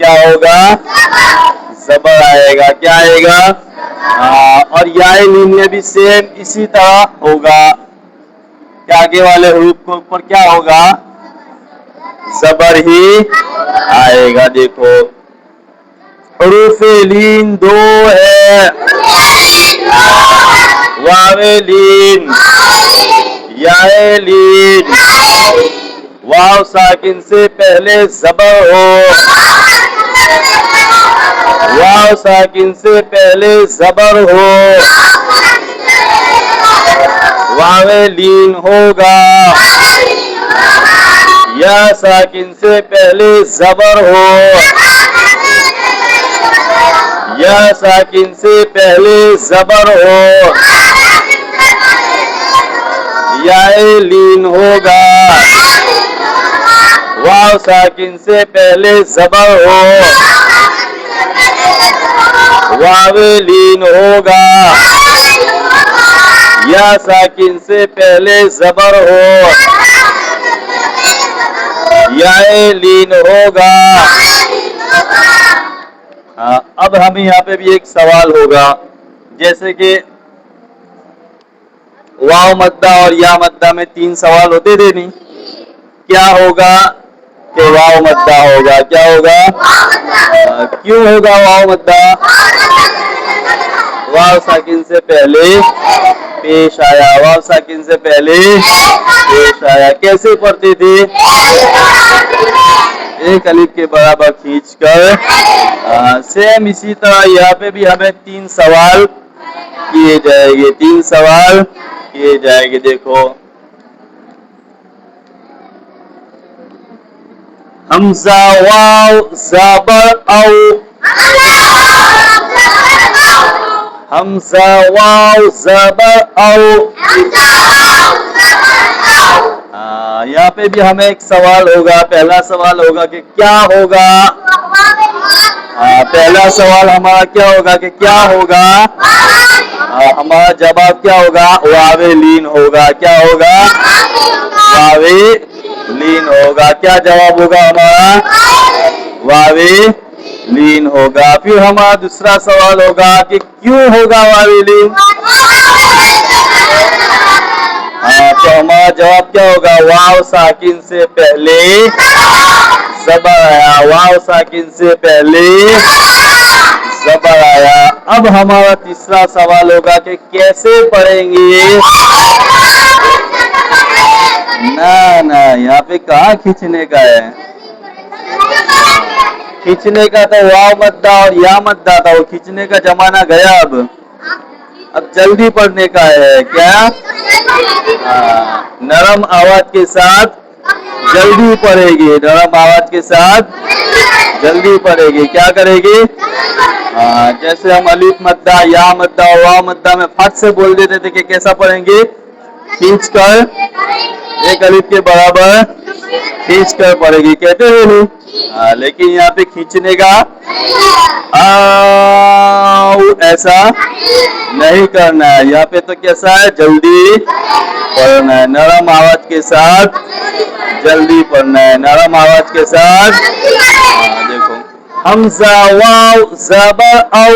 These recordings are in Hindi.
क्या होगा? जबर आएगा। क्या आएगा? और याए लीन में भी सेम इसी तरह होगा कि आगे वाले हरूफ के ऊपर क्या होगा? जबर ही आएगा। देखो हरूफ लीन दो है, वावे लीन, याए लीन। वाव साकिन से पहले जबर हो, वाव साकिन से पहले जबर हो, वावे लीन होगा। या साकिन से पहले जबर हो, या साकिन से पहले जबर हो, याए लीन होगा। वाव साकिन से पहले जबर हो, वावे लीन होगा। या साकिन से पहले जबर हो, याए लीन होगा। अब हमें यहाँ पे भी एक सवाल होगा, जैसे कि वाव मद्दा और या मद्दा में 3 सवाल होते थे नहीं? क्या होगा कि वाव मद्दा होगा? क्या होगा? क्यों होगा वाव मद्दा? वाव साकिन से पहले पेश आया, वाव साकिन से पहले पेश आया। कैसे पढ़ते थे? एक अलिफ के बराबर खींचकर। सेम इसी तरह यहाँ पे भी हमें 3 सवाल किए जाएंगे, 3 सवाल किए जाएंगे। देखो हमजा वाव ज़बर औ, हमजा वाव ज़बर औ। यहाँ पे भी हमें एक सवाल होगा। पहला सवाल होगा कि क्या होगा? पहला सवाल हमारा क्या होगा कि क्या होगा? हमारा जवाब क्या होगा? वावे लीन होगा। क्या होगा? वावे लीन होगा। क्या जवाब होगा हमारा? वावे लीन होगा। फिर हमारा दूसरा सवाल होगा कि क्यों होगा वावे लीन? तो हमारा जवाब क्या होगा? वाव साकिन से पहले जबर आया, वाव साकिन से पहले जबर आया। अब हमारा तीसरा सवाल होगा कि कैसे पढ़ेंगे? ना ना, यहाँ पे कहाँ खींचने का है? खींचने का तो वाव मद्दा और या मद्दा था, वो खींचने का जमाना गया। अब जल्दी पढ़ने का है। क्या? नरम आवाज के साथ जल्दी पढ़ेगी, नरम आवाज के साथ जल्दी पढ़ेगी। क्या करेगी? जैसे हम अलिफ मद्दा, या मद्दा और वाव मद्दा में फट से बोल देते थे कि कैसा पढ़ेंगे? खींच कर, एक अलिफ के बराबर खींच कर पढ़ेगी, कहते हैं नहीं? लेकिन यहाँ पे खींचने का ऐसा नहीं करना है। यहाँ पे तो कैसा है? जल्दी पढ़ना है, नरम आवाज के साथ जल्दी पढ़ना है, नरम आवाज के साथ। देखो हमजा वाव ज़बर औ।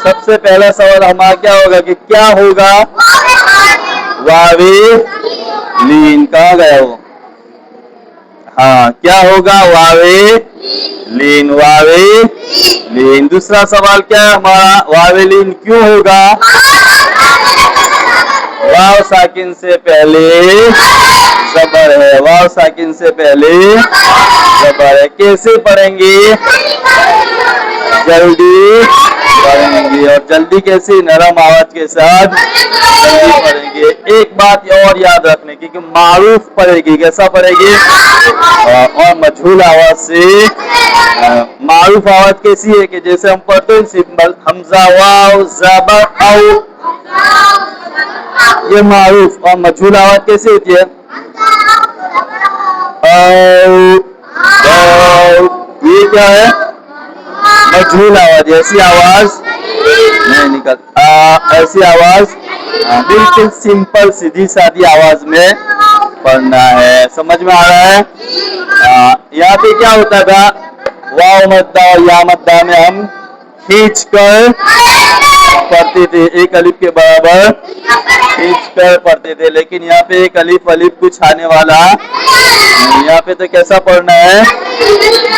सबसे पहला सवाल हमारा क्या होगा कि क्या होगा? वावे लीन। कहाँ गया वो? क्या होगा? वावे लीन, वावे लीन। दूसरा सवाल क्या है हमारा? वावे लीन क्यों होगा? वाव साकिन से पहले जबर है, वाव साकिन से पहले जबर है। कैसे पढ़ेंगे? जल्दी पढ़ेंगे। और जल्दी कैसे? नरम आवाज के साथ जल्दी पढ़ेंगे। एक बात और याद रखने की कि मारूफ पढ़ेगी। कैसा पढ़ेगी? और मजहूल आवाज से। मारूफ आवाज कैसी है कि जैसे हम पढ़ते हैं सिंपल हमजा वाव ज़बर औ, ये मारूफ। और मजहूल आवाज कैसी होती है? ये क्या है? मजहूल आवाज। ऐसी आवाज नहीं निकल, ऐसी आवाज बिल्कुल सिंपल सीधी सादी आवाज में पढ़ना है। समझ में आ रहा है? यहाँ पे क्या होता था, वाव मद्दा और या मद्दा में हम खींच कर पढ़ते थे, एक अलिफ के बराबर खींच कर पढ़ते थे, लेकिन यहाँ पे एक अलिफ अलिफ कुछ आने वाला नहीं। यहाँ पे तो कैसा पढ़ना है,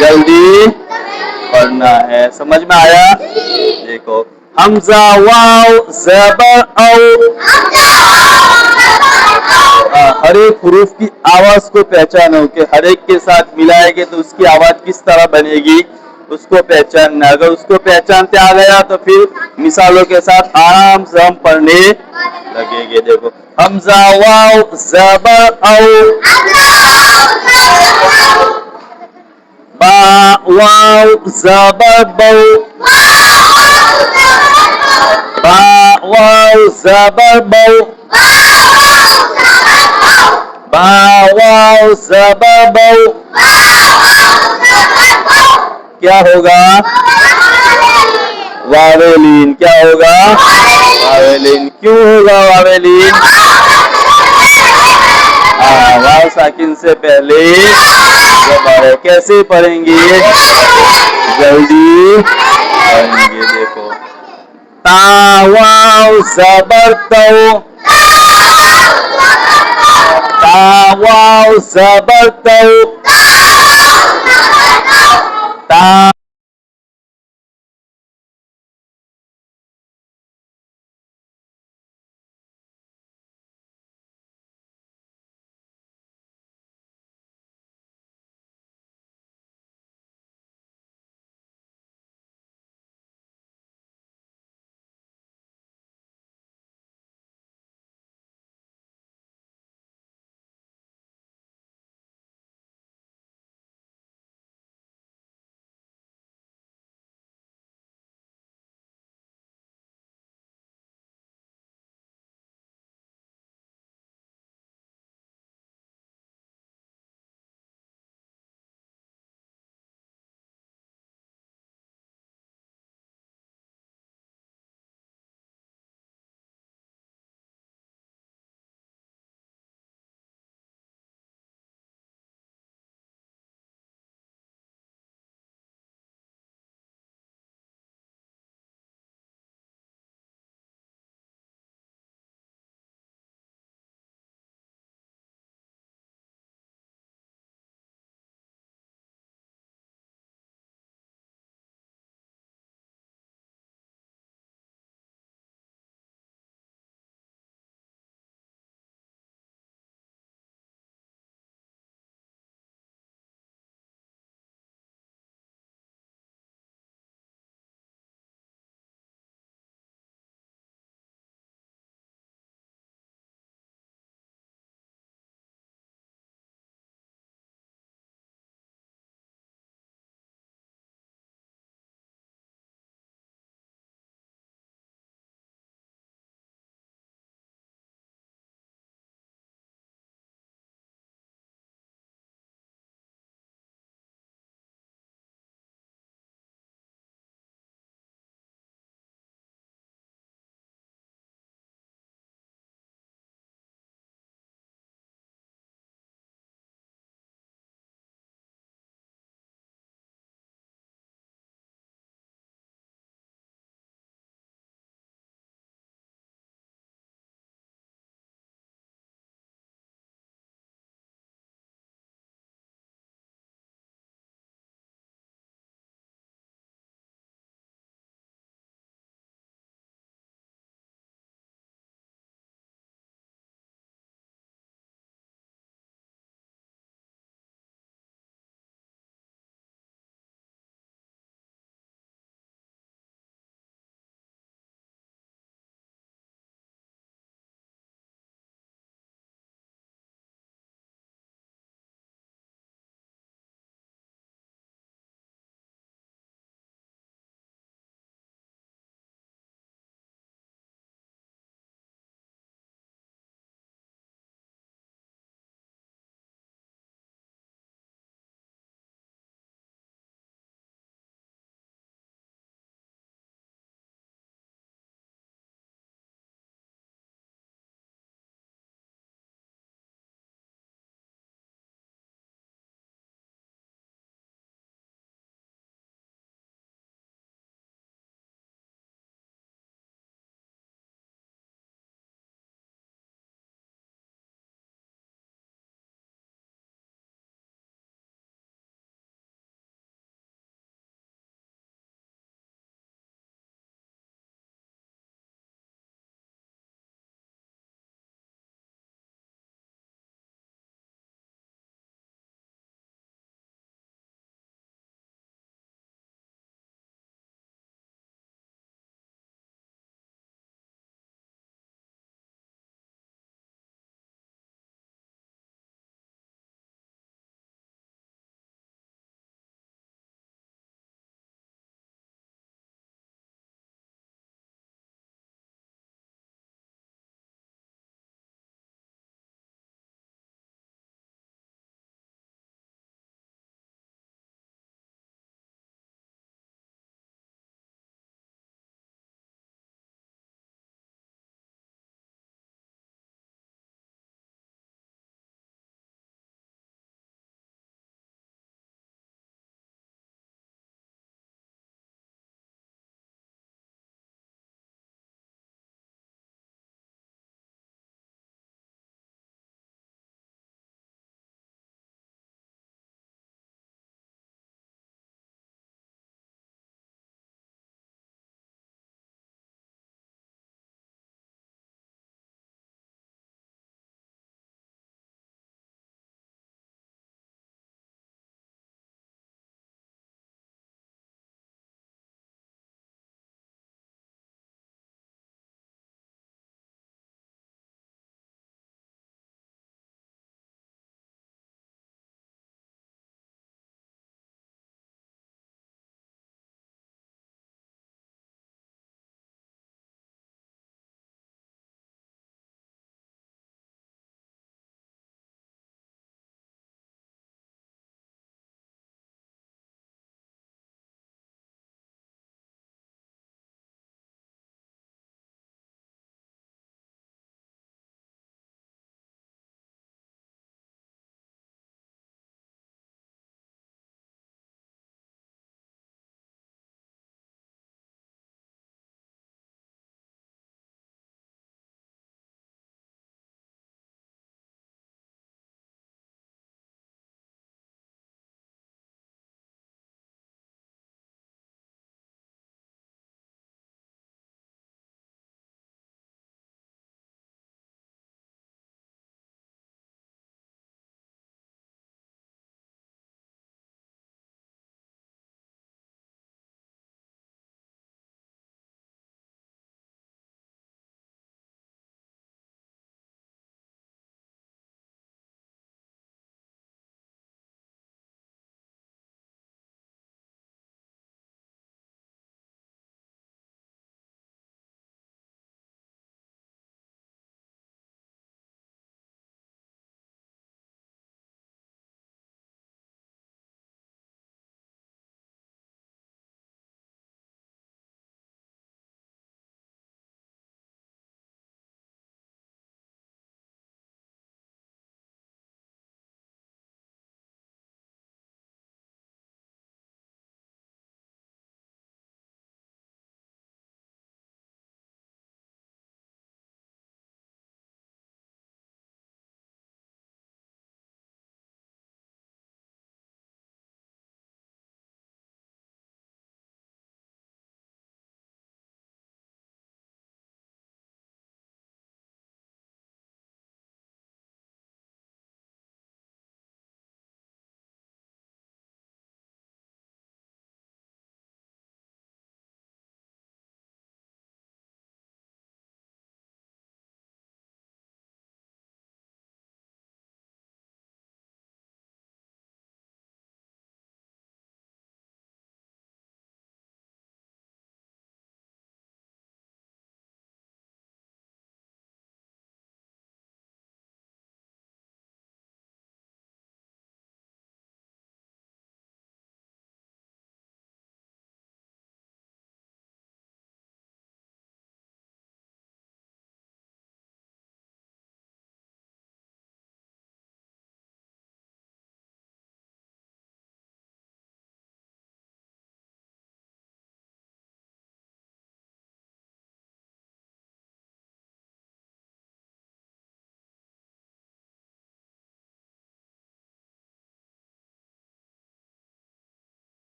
जल्दी पढ़ना है। समझ में आया? देखो, हमजा वाव ज़बर औ, हर एक हुरूफ की आवाज को पहचानो कि हर एक के साथ मिलाएंगे तो उसकी आवाज किस तरह बनेगी, उसको पहचानना। अगर उसको पहचानते आ गया तो फिर मिसालों के साथ आराम से हम पढ़ने लगेंगे। देखो, हमजा वाव ज़बर औ, बा वाव ज़बर बौ, बा वाव ज़बर बौ, बा वाव ज़बर बौ। क्या होगा? वावेलीन। क्या होगा? वावेलीन। क्यों होगा वावेलीन? वाव साकिन से पहले ज़बर है। कैसे पढ़ेंगे? जल्दी पढ़ेंगे। देखो, ता वाव ज़बर तौ, ता वाव ज़बर तौ, ता